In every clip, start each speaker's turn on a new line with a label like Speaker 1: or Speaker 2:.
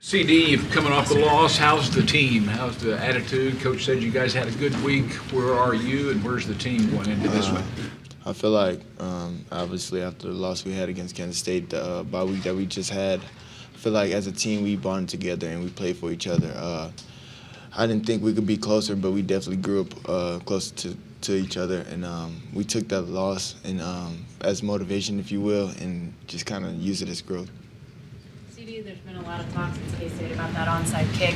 Speaker 1: CD, you're coming off the loss. How's the team? How's the attitude? Coach said you guys had a good week. Where are you, and where's the team going into this one?
Speaker 2: I feel like, obviously, after the loss we had against Kansas State, the bye week that we just had, I feel like as a team we bonded together and we played for each other. I didn't think we could be closer, but we definitely grew up closer to each other, and we took that loss and as motivation, if you will, and just kind of use it as growth.
Speaker 3: CeeDee, there's been a lot of talks at K-State about that onside kick.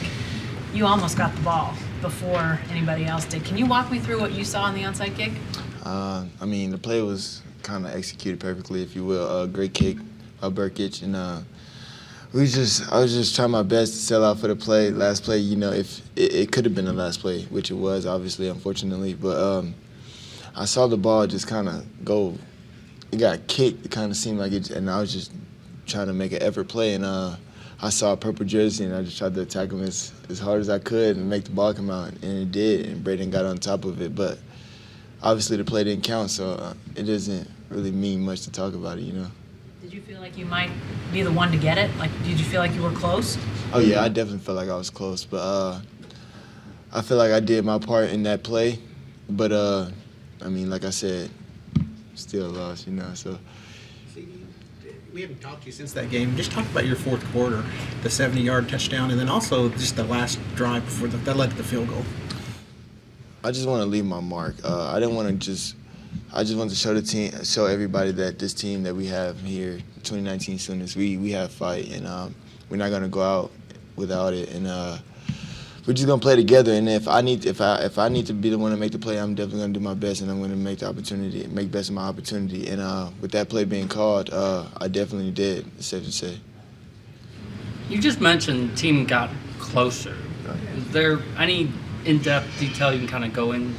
Speaker 3: You almost got the ball before anybody else did. Can you walk me through what you saw on the onside kick?
Speaker 2: I mean, the play was kind of executed perfectly, if you will. Great kick by Burkic, and I was just trying my best to sell out for the play. Last play, you know, if it could have been the last play, which it was, obviously, unfortunately. But I saw the ball just kind of go. It got kicked. It kind of seemed like it, and I was just trying to make an effort play, and I saw a purple jersey, and I just tried to attack him as hard as I could and make the ball come out, and it did, and Braden got on top of it. But obviously the play didn't count, so it doesn't really mean much to talk about it, you know.
Speaker 3: Did you feel like you might be the one to get it? Like, did you feel like you were close?
Speaker 2: Oh, yeah, I definitely felt like I was close, but I feel like I did my part in that play. But, I mean, like I said, still lost, you know, so.
Speaker 4: We haven't talked to you since that game. Just talk about your fourth quarter, the 70-yard touchdown, and then also just the last drive before that led to the field goal.
Speaker 2: I just want to leave my mark. I didn't want to just. I just want to show everybody that this team that we have here, 2019 Sooners, we have fight, and we're not gonna go out without it, and we're just gonna play together. And if I need to be the one to make the play, I'm definitely gonna do my best, and I'm gonna make best of my opportunity. And with that play being called, I definitely did. It's safe to say.
Speaker 5: You just mentioned the team got closer. Is there any in-depth detail you can kind of go in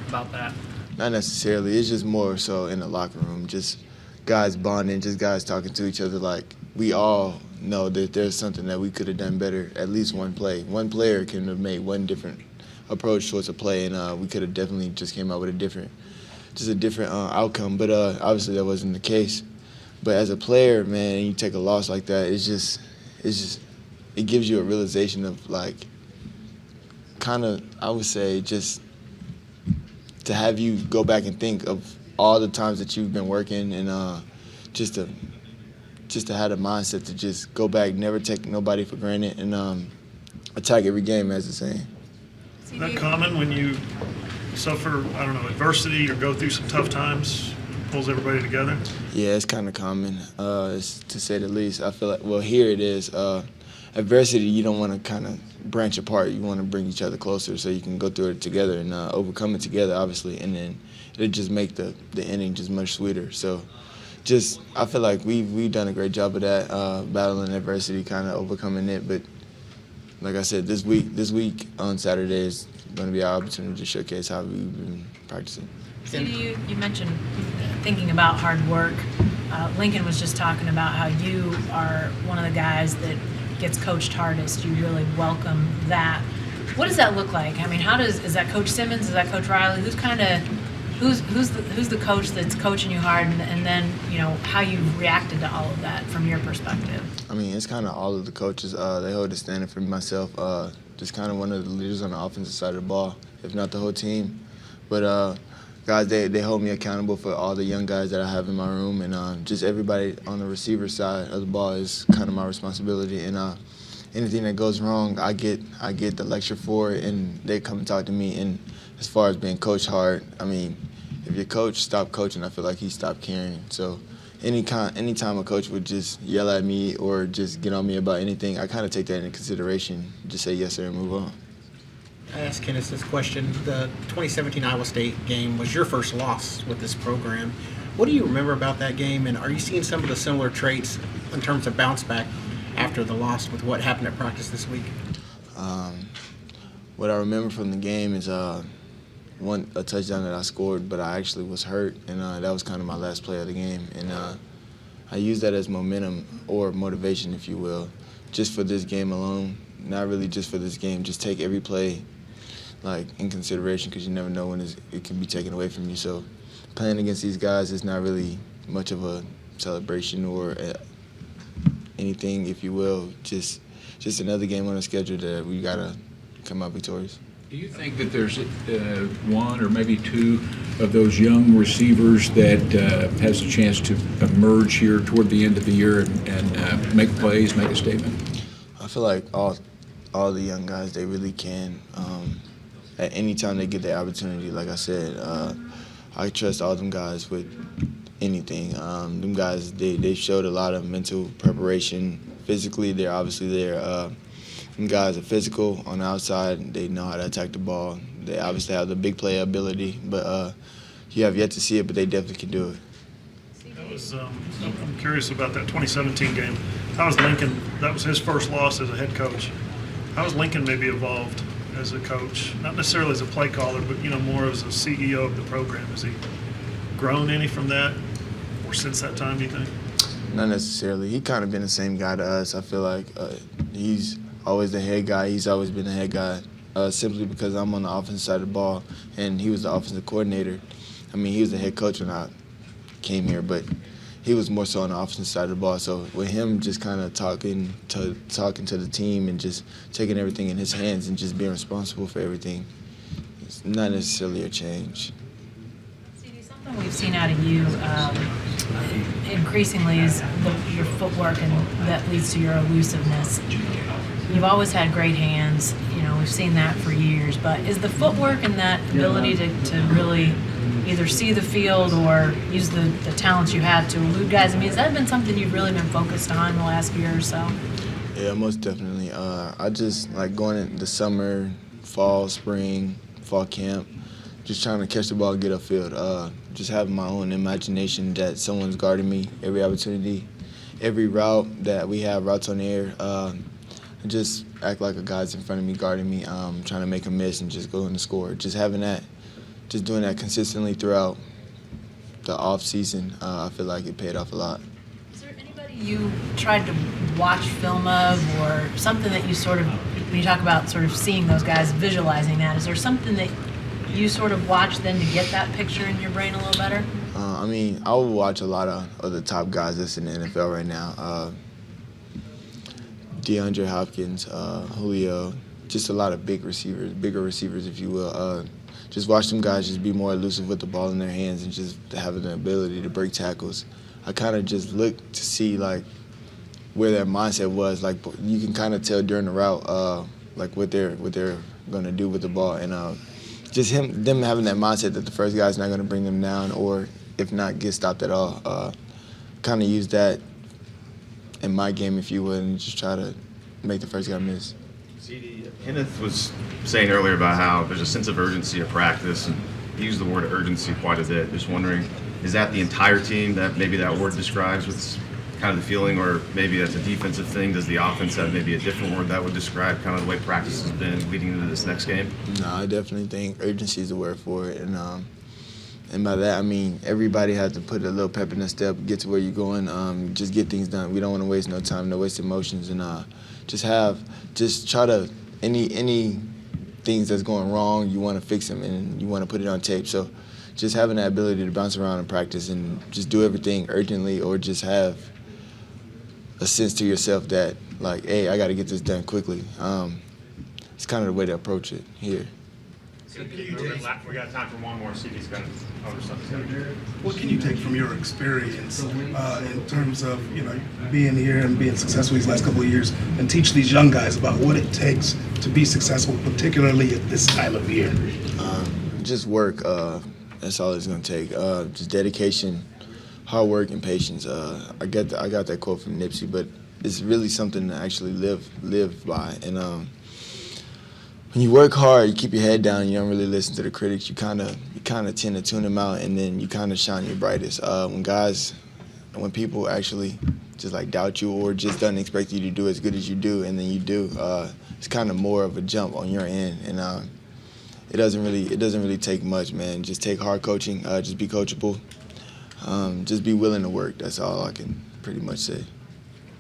Speaker 5: about that?
Speaker 2: Not necessarily. It's just more so in the locker room, just guys bonding, just guys talking to each other. Like, we all know that there's something that we could have done better. At least one play. One player can have made one different approach towards a play, and we could have definitely just came out with a different outcome. But obviously that wasn't the case. But as a player, man, you take a loss like that, it gives you a realization of, like, kind of, I would say, just to have you go back and think of all the times that you've been working, and just to have a mindset to just go back, never take nobody for granted, and attack every game, as the saying.
Speaker 6: Is that common when you suffer, I don't know, adversity or go through some tough times, pulls everybody together?
Speaker 2: Yeah, it's kind of common, to say the least. I feel like, well, here it is. Adversity, you don't want to kind of branch apart. You want to bring each other closer so you can go through it together and overcome it together, obviously, and then it'll just make the ending just much sweeter. So I feel like we've done a great job of that, battling adversity, kind of overcoming it. But like I said, this week on Saturday is going to be our opportunity to showcase how we've been practicing.
Speaker 3: CeeDee, you mentioned thinking about hard work. Lincoln was just talking about how you are one of the guys that gets coached hardest. You really welcome that. What does that look like? I mean, is that Coach Simmons? Is that Coach Riley? Who's the coach that's coaching you hard, and then, you know, how you reacted to all of that from your perspective?
Speaker 2: I mean, it's kind of all of the coaches. They hold the standard for myself. Just kind of one of the leaders on the offensive side of the ball, if not the whole team. But guys, they hold me accountable for all the young guys that I have in my room, and just everybody on the receiver side of the ball is kind of my responsibility. And anything that goes wrong, I get the lecture for it, and they come and talk to me. And as far as being coached hard, I mean, if your coach stopped coaching, I feel like he stopped caring. So anytime a coach would just yell at me or just get on me about anything, I kind of take that into consideration, just say yes sir and move on.
Speaker 4: I asked Kenneth this question. The 2017 Iowa State game was your first loss with this program. What do you remember about that game, and are you seeing some of the similar traits in terms of bounce back after the loss with what happened at practice this week?
Speaker 2: What I remember from the game is a touchdown that I scored, but I actually was hurt, and that was kind of my last play of the game. And I used that as momentum or motivation, if you will, just for this game alone. Not really just for this game. Just take every play in consideration, because you never know when it can be taken away from you. So playing against these guys is not really much of a celebration or anything, if you will. Just another game on the schedule that we gotta come out victorious.
Speaker 1: Do you think that there's one or maybe two of those young receivers that has a chance to emerge here toward the end of the year and make plays, make a statement?
Speaker 2: I feel like all the young guys, they really can. At any time they get the opportunity, like I said, I trust all them guys with anything. Them guys, they showed a lot of mental preparation. Physically, they're obviously there. Them guys are physical on the outside. They know how to attack the ball. They obviously have the big play ability, but you have yet to see it, but they definitely can do it.
Speaker 6: That was, I'm curious about that 2017 game. How was Lincoln? That was his first loss as a head coach. How has Lincoln maybe evolved as a coach? Not necessarily as a play caller, but more as a CEO of the program. Has he grown any from that, or since that time? Do you think?
Speaker 2: Not necessarily. He kind of been the same guy to us. I feel like he's always the head guy. He's always been the head guy, simply because I'm on the offensive side of the ball, and he was the offensive coordinator. I mean, he was the head coach when I came here, but he was more so on the offensive side of the ball. So with him just kind of talking to the team and just taking everything in his hands and just being responsible for everything, it's not necessarily a change.
Speaker 3: CeeDee, something we've seen out of you increasingly is your footwork, and that leads to your elusiveness. You've always had great hands. We've seen that for years. But is the footwork and that ability to really either see the field or use the talents you have to elude guys, has that been something you've really been focused on the last year or so?
Speaker 2: Yeah, most definitely. I just like going in the summer, fall, spring, fall camp, just trying to catch the ball, get upfield. Just having my own imagination that someone's guarding me every opportunity, every route that we have, routes on the air. Just act like a guy's in front of me guarding me, trying to make a miss and just going to score. Just having that, just doing that consistently throughout the off season, I feel like it paid off a lot.
Speaker 3: Is there anybody you tried to watch film of, or something that you sort of, when you talk about sort of seeing those guys, visualizing that, is there something that you sort of watch then to get that picture in your brain a little better?
Speaker 2: I mean, I would watch a lot of the top guys that's in the NFL right now. DeAndre Hopkins, Julio, just a lot of bigger receivers, if you will. Just watch them guys just be more elusive with the ball in their hands and just having the ability to break tackles. I kind of just look to see like where their mindset was. Like you can kind of tell during the route, like what they're gonna do with the ball, and just them having that mindset that the first guy's not gonna bring them down, or if not, get stopped at all. Kind of use that in my game, if you would, and just try to make the first guy miss.
Speaker 7: CeeDee, Kenneth was saying earlier about how there's a sense of urgency of practice, and he used the word urgency quite a bit. Just wondering, is that the entire team that maybe that word describes? What's kind of the feeling, or maybe that's a defensive thing? Does the offense have maybe a different word that would describe kind of the way practice has been leading into this next game?
Speaker 2: No, I definitely think urgency is the word for it, and by that I mean everybody has to put a little pep in their step, get to where you're going, just get things done. We don't want to waste no time, no waste emotions, and just try to any things that's going wrong, you want to fix them and you want to put it on tape. So just having that ability to bounce around and practice and just do everything urgently, or just have a sense to yourself that like, hey, I got to get this done quickly. It's kind of the way to approach it here.
Speaker 8: We got time for one more. CeeDee's got other stuff he's got to do.
Speaker 9: What can you take from your experience in terms of being here and being successful these last couple of years, and teach these young guys about what it takes to be successful, particularly at this time of year?
Speaker 2: Just work. That's all it's going to take. Just dedication, hard work, and patience. I got that quote from Nipsey, but it's really something to actually live by. And when you work hard, you keep your head down, you don't really listen to the critics, you kind of tend to tune them out, and then you kind of shine your brightest. When people actually just like doubt you or just doesn't expect you to do as good as you do, and then you do, it's kind of more of a jump on your end, and it doesn't really take much, man. Just take hard coaching, just be coachable, just be willing to work. That's all I can pretty much say.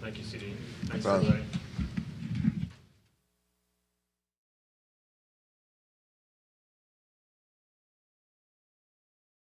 Speaker 8: Thank you, CeeDee.
Speaker 2: No
Speaker 8: Thanks,
Speaker 2: problem.
Speaker 8: everybody.